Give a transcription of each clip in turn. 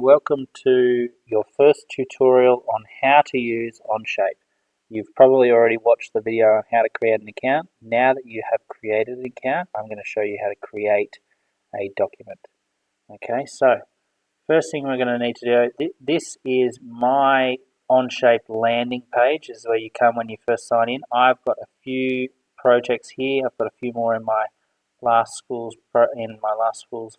Welcome to your first tutorial on how to use Onshape. You've probably already watched the video on how to create an account. Now that you have created an account, I'm going to show you how to create a document. Okay, so first thing we're going to need to do, this is my Onshape landing page. This is where you come when you first sign in. I've got a few projects here. I've got a few more in my last schools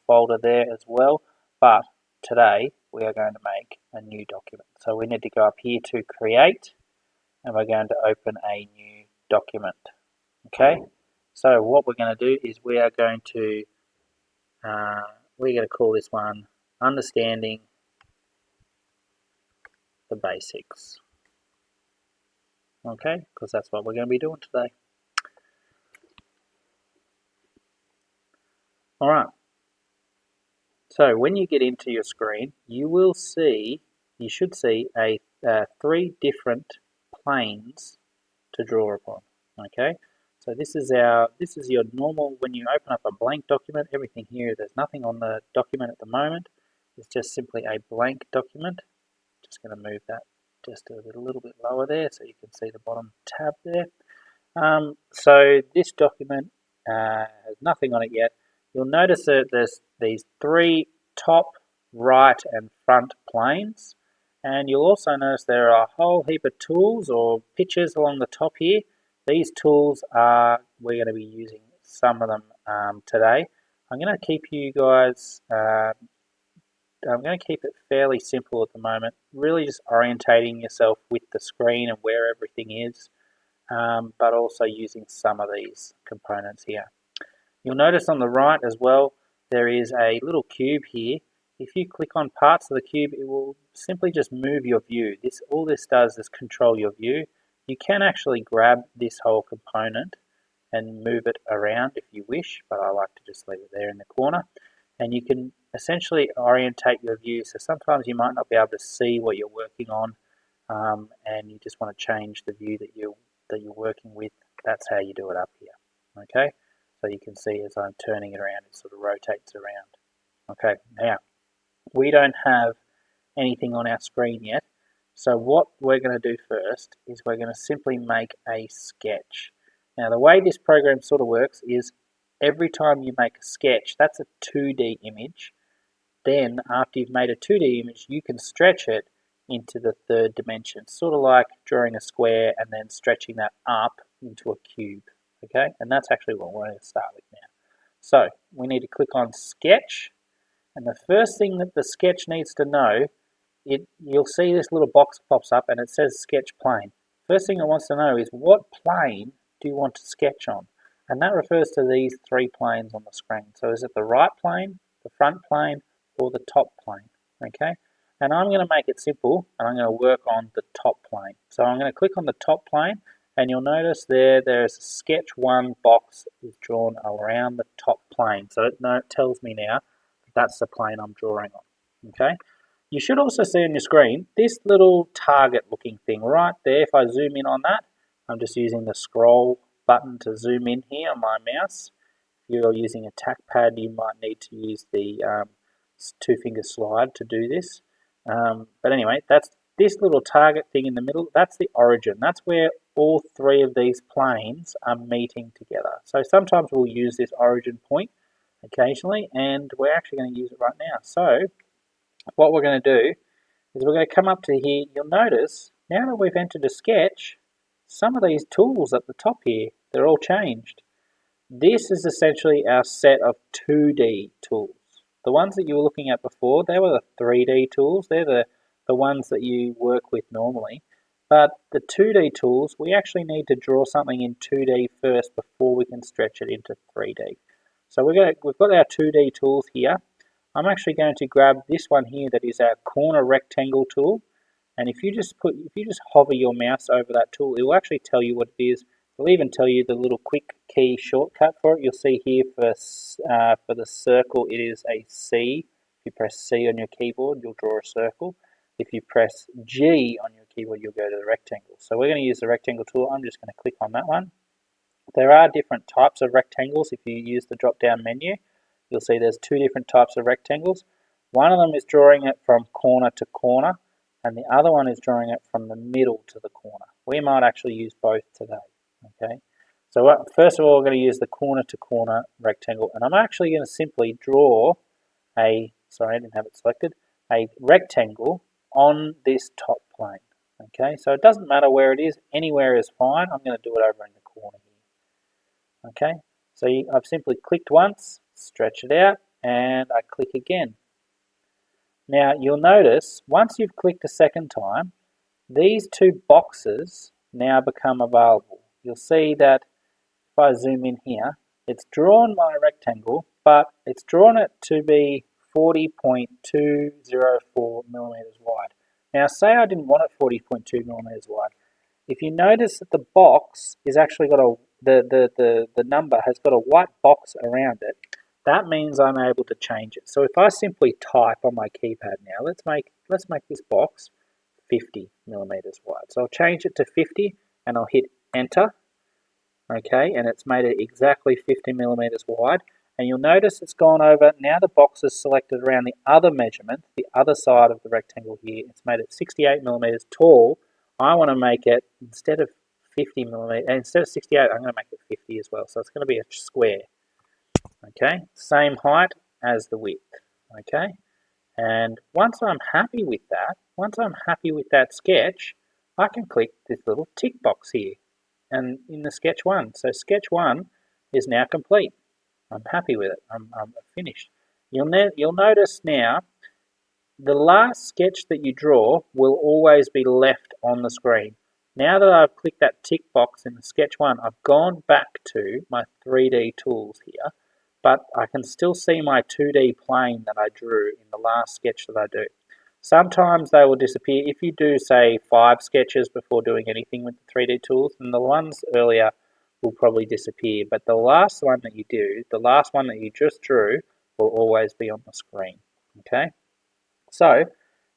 folder there as well, but today we are going to make a new document. So we need to go up here to create, and we're going to open a new document. Okay, so what we're going to do is we're going to call this one Understanding the Basics. Okay, because that's what we're going to be doing today. All right. So when you get into your screen, you should see three different planes to draw upon. Okay, so this is your normal. When you open up a blank document, everything here, there's nothing on the document at the moment. It's just simply a blank document. Just going to move that just a little bit lower there so you can see the bottom tab there. So this document has nothing on it yet. You'll notice that there's these three top, right and front planes, and you'll also notice there are a whole heap of tools or pictures along the top here. These tools we're going to be using some of them today. I'm going to keep you guys I'm going to keep it fairly simple at the moment, really just orientating yourself with the screen and where everything is, but also using some of these components here. You'll notice on the right as well, there is a little cube here. If you click on parts of the cube, it will simply just move your view. All this does is control your view. You can actually grab this whole component and move it around if you wish, but I like to just leave it there in the corner. And you can essentially orientate your view. So sometimes you might not be able to see what you're working on, and you just want to change the view that you're working with. That's how you do it up here. Okay. So you can see as I'm turning it around, it sort of rotates around. Okay, now we don't have anything on our screen yet. So what we're going to do first is we're going to simply make a sketch. Now the way this program sort of works is every time you make a sketch, that's a 2D image. Then after you've made a 2D image, you can stretch it into the third dimension, sort of like drawing a square and then stretching that up into a cube. Okay, and that's actually what we're going to start with now. So we need to click on Sketch, and the first thing that the sketch needs to know, you'll see this little box pops up and it says Sketch Plane. First thing it wants to know is what plane do you want to sketch on? And that refers to these three planes on the screen. So is it the right plane, the front plane, or the top plane? Okay, and I'm going to make it simple, and I'm going to work on the top plane. So I'm going to click on the top plane, and you'll notice there's a sketch 1 box is drawn around the top plane. So it tells me now that that's the plane I'm drawing on. Okay. You should also see on your screen this little target looking thing right there. If I zoom in on that, I'm just using the scroll button to zoom in here on my mouse. If you're using a trackpad, you might need to use the 2-finger slide to do this. But anyway, that's this little target thing in the middle. That's the origin. That's where all three of these planes are meeting together. So sometimes we'll use this origin point occasionally, and we're actually going to use it right now. So what we're going to do is we're going to come up to here. You'll notice now that we've entered a sketch, some of these tools at the top here, they're all changed. This is essentially our set of 2D tools. The ones that you were looking at before, they were the 3D tools. They're the ones that you work with normally. But the 2D tools, we actually need to draw something in 2D first before we can stretch it into 3D. So we've got our 2D tools here. I'm actually going to grab this one here that is our corner rectangle tool. And if you just hover your mouse over that tool, it will actually tell you what it is. It'll even tell you the little quick key shortcut for it. You'll see here for the circle, it is a C. If you press C on your keyboard, you'll draw a circle. If you press G on your keyboard, you'll go to the rectangle. So we're going to use the rectangle tool. I'm just going to click on that one. There are different types of rectangles. If you use the drop-down menu, you'll see there's 2 different types of rectangles. One of them is drawing it from corner to corner, and the other one is drawing it from the middle to the corner. We might actually use both today, okay? So first of all, we're going to use the corner to corner rectangle, and I'm actually going to simply draw sorry, I didn't have it selected, a rectangle on this top plane. Okay, so it doesn't matter where it is, anywhere is fine. I'm going to do it over in the corner here. Okay, so I've simply clicked once, stretch it out, and I click again. Now you'll notice once you've clicked a second time, these two boxes now become available. You'll see that if I zoom in here, it's drawn my rectangle, but it's drawn it to be 40.204 millimeters wide. Now say I didn't want it 40.2 millimeters wide. If you notice that the box is actually got the number has got a white box around it, that means I'm able to change it. So if I simply type on my keypad now, let's make this box 50 millimeters wide. So I'll change it to 50 and I'll hit enter. Okay, and it's made it exactly 50 millimeters wide. And you'll notice it's gone over. Now the box is selected around the other measurement, the other side of the rectangle here. It's made it 68 millimeters tall. I want to make it, instead of 50 millimeters, instead of 68, I'm going to make it 50 as well. So it's going to be a square. Okay, same height as the width. Okay, and once I'm happy with that sketch, I can click this little tick box here and in the sketch one. So sketch one is now complete. I'm happy with it. I'm finished. You'll notice now the last sketch that you draw will always be left on the screen. Now that I've clicked that tick box in the sketch one, I've gone back to my 3D tools here, but I can still see my 2D plane that I drew in the last sketch that I do. Sometimes they will disappear. If you do, say, 5 sketches before doing anything with the 3D tools, then the ones earlier will probably disappear. But the last one that you do, the last one that you just drew, will always be on the screen. Okay? So,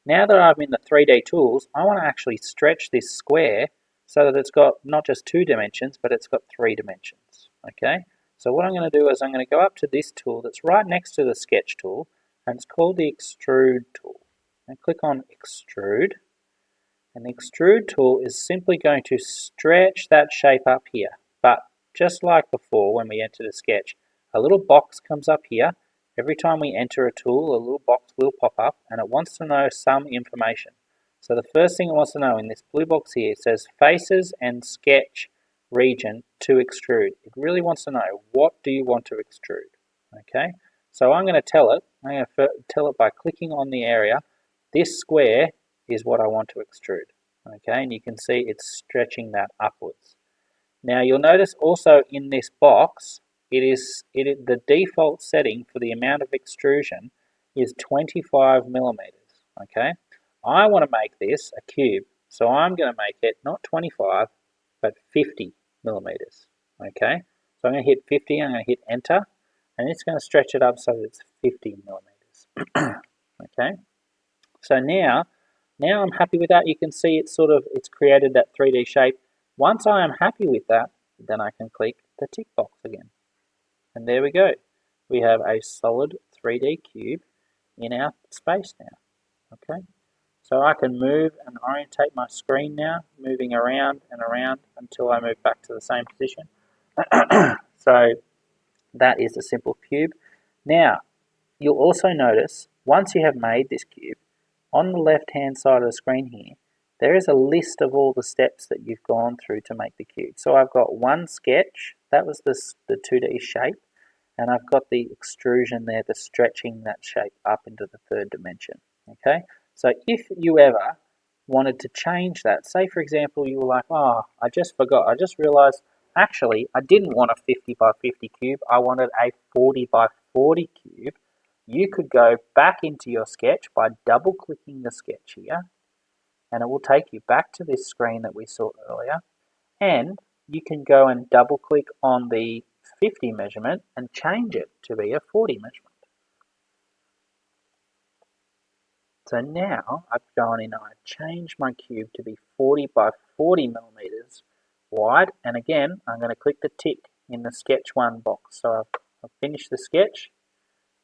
now that I'm in the 3D tools, I want to actually stretch this square so that it's got not just 2 dimensions, but it's got 3 dimensions. Okay? So what I'm going to do is I'm going to go up to this tool that's right next to the sketch tool, and it's called the extrude tool. And click on extrude, and the extrude tool is simply going to stretch that shape up here. But just like before when we entered a sketch, a little box comes up here. Every time we enter a tool, a little box will pop up and it wants to know some information. So the first thing it wants to know in this blue box here, it says faces and sketch region to extrude. It really wants to know, what do you want to extrude? Okay, so I'm going to tell it. I'm going to tell it by clicking on the area. This square is what I want to extrude. Okay, and you can see it's stretching that upwards. Now you'll notice also in this box, the default setting for the amount of extrusion is 25 millimeters. Okay, I want to make this a cube, so I'm going to make it not 25, but 50 millimeters. Okay, so I'm going to hit 50, I'm going to hit enter, and it's going to stretch it up so that it's 50 millimeters. Okay, so now I'm happy with that. You can see it's created that 3D shape. Once I am happy with that, then I can click the tick box again. And there we go. We have a solid 3D cube in our space now. Okay, so I can move and orientate my screen now, moving around and around until I move back to the same position. So that is a simple cube. Now, you'll also notice once you have made this cube, on the left-hand side of the screen here, there is a list of all the steps that you've gone through to make the cube. So I've got one sketch, that was the 2D shape, and I've got the extrusion there, the stretching that shape up into the 3rd dimension. Okay, so if you ever wanted to change that, say for example you were like, oh, I just realized actually I didn't want a 50 by 50 cube, I wanted a 40 by 40 cube. You could go back into your sketch by double clicking the sketch here, and it will take you back to this screen that we saw earlier, and you can go and double click on the 50 measurement and change it to be a 40 measurement. So now I've gone in and I've changed my cube to be 40 by 40 millimeters wide, and again I'm going to click the tick in the sketch 1 box. So I've finished the sketch,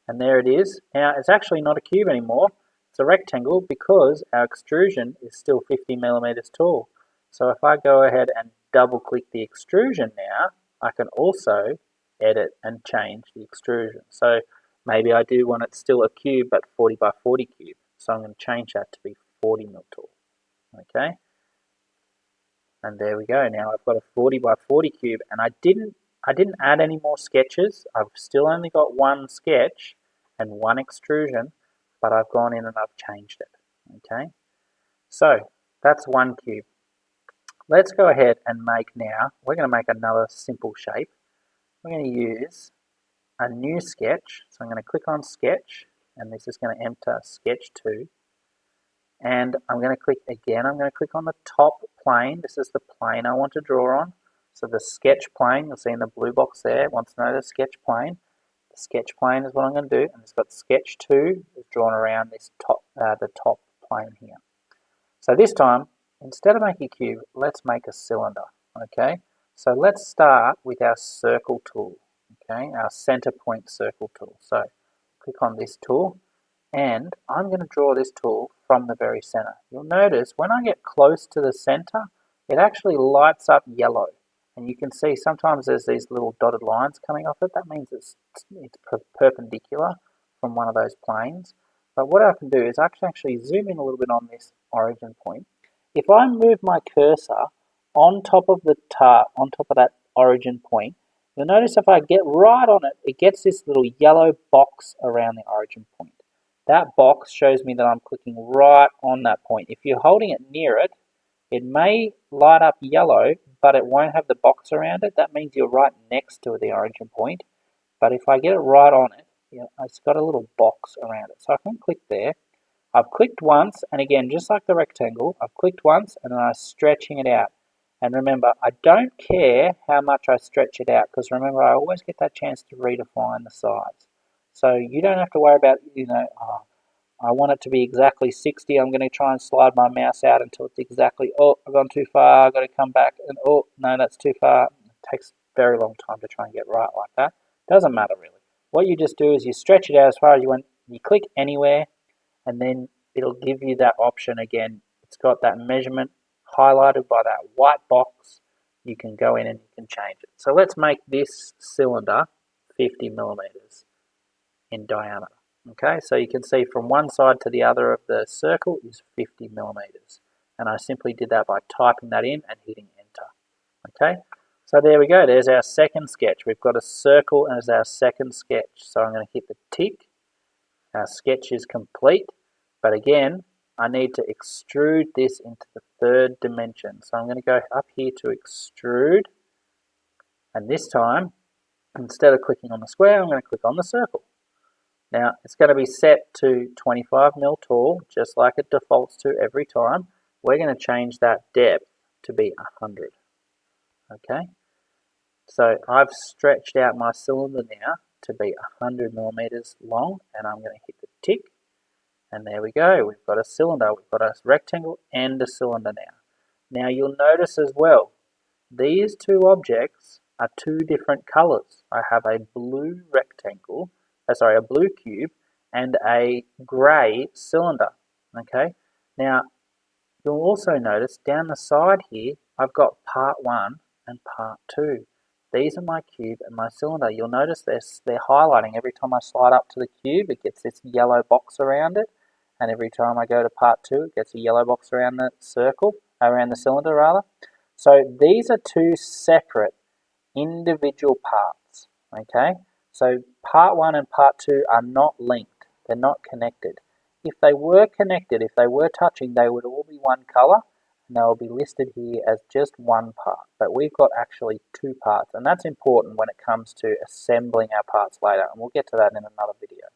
And there it is. Now, it's actually not a cube anymore. It's a rectangle because our extrusion is still 50 millimeters tall. So if I go ahead and double click the extrusion now, I can also edit and change the extrusion. So maybe I do want it still a cube, but 40 by 40 cube. So I'm going to change that to be 40 mil tall. Okay. And there we go. Now I've got a 40 by 40 cube, and I didn't add any more sketches. I've still only got one sketch and one extrusion, but I've gone in and I've changed it. Okay. So that's one cube. Let's go ahead and make now, we're going to make another simple shape. We're going to use a new sketch. So I'm going to click on sketch, and this is going to enter sketch 2. And I'm going to click again, I'm going to click on the top plane. This is the plane I want to draw on. So the sketch plane, you'll see in the blue box there, it wants to know the sketch plane. The sketch plane is what I'm going to do, and it's got sketch 2 is drawn around this top, the top plane here. So this time, instead of making a cube, let's make a cylinder, okay? So let's start with our circle tool, okay? Our center point circle tool. So click on this tool, and I'm going to draw this tool from the very center. You'll notice when I get close to the center, it actually lights up yellow. And you can see sometimes there's these little dotted lines coming off it. That means it's perpendicular from one of those planes. But what I can do is I can actually zoom in a little bit on this origin point. If I move my cursor on top of that origin point, you'll notice if I get right on it, it gets this little yellow box around the origin point. That box shows me that I'm clicking right on that point. If you're holding it near it, it may light up yellow, but it won't have the box around it. That means you're right next to the origin point. But if I get it right on it, it's got a little box around it. So I can click there. I've clicked once, and again, just like the rectangle, I've clicked once and then I'm stretching it out. And remember, I don't care how much I stretch it out, because remember, I always get that chance to redefine the size. So you don't have to worry about, oh, I want it to be exactly 60. I'm going to try and slide my mouse out until it's exactly, oh, I've gone too far, I've got to come back, and oh, no, that's too far. It takes a very long time to try and get right like that. Doesn't matter really. What you just do is you stretch it out as far as you want, you click anywhere, and then it'll give you that option again. It's got that measurement highlighted by that white box. You can go in and you can change it. So let's make this cylinder 50 millimeters in diameter. Okay, so you can see from one side to the other of the circle is 50 millimeters. And I simply did that by typing that in and hitting enter. Okay, so there we go. There's our second sketch. We've got a circle as our second sketch. So I'm going to hit the tick. Our sketch is complete. But again, I need to extrude this into the third dimension. So I'm going to go up here to extrude. And this time, instead of clicking on the square, I'm going to click on the circle. Now, it's going to be set to 25 mil tall, just like it defaults to every time. We're going to change that depth to be 100. Okay, so I've stretched out my cylinder now to be 100 millimeters long, and I'm going to hit the tick, and there we go. We've got a cylinder, we've got a rectangle and a cylinder now. Now, you'll notice as well, these two objects are two different colors. I have a blue rectangle, a blue cube, and a grey cylinder. Okay, now you'll also notice down the side here, I've got part 1 and part 2. These are my cube and my cylinder. You'll notice they're highlighting. Every time I slide up to the cube, it gets this yellow box around it. And every time I go to part 2, it gets a yellow box around the cylinder rather. So these are two separate individual parts, okay? So part 1 and part 2 are not linked. They're not connected. If they were connected, if they were touching, they would all be one color, and they will be listed here as just one part. But we've got actually two parts, and that's important when it comes to assembling our parts later, and we'll get to that in another video,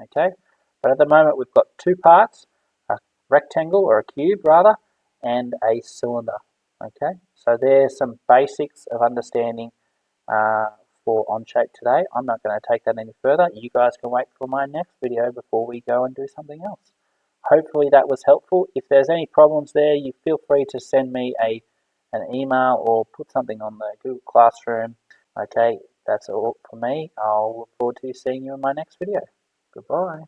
okay? But at the moment, we've got two parts, a rectangle, or a cube rather, and a cylinder, okay? So there's some basics of understanding for Onshape today. I'm not going to take that any further. You guys can wait for my next video before we go and do something else. Hopefully that was helpful. If there's any problems there, you feel free to send me an email or put something on the Google Classroom. Okay, that's all for me. I'll look forward to seeing you in my next video. Goodbye.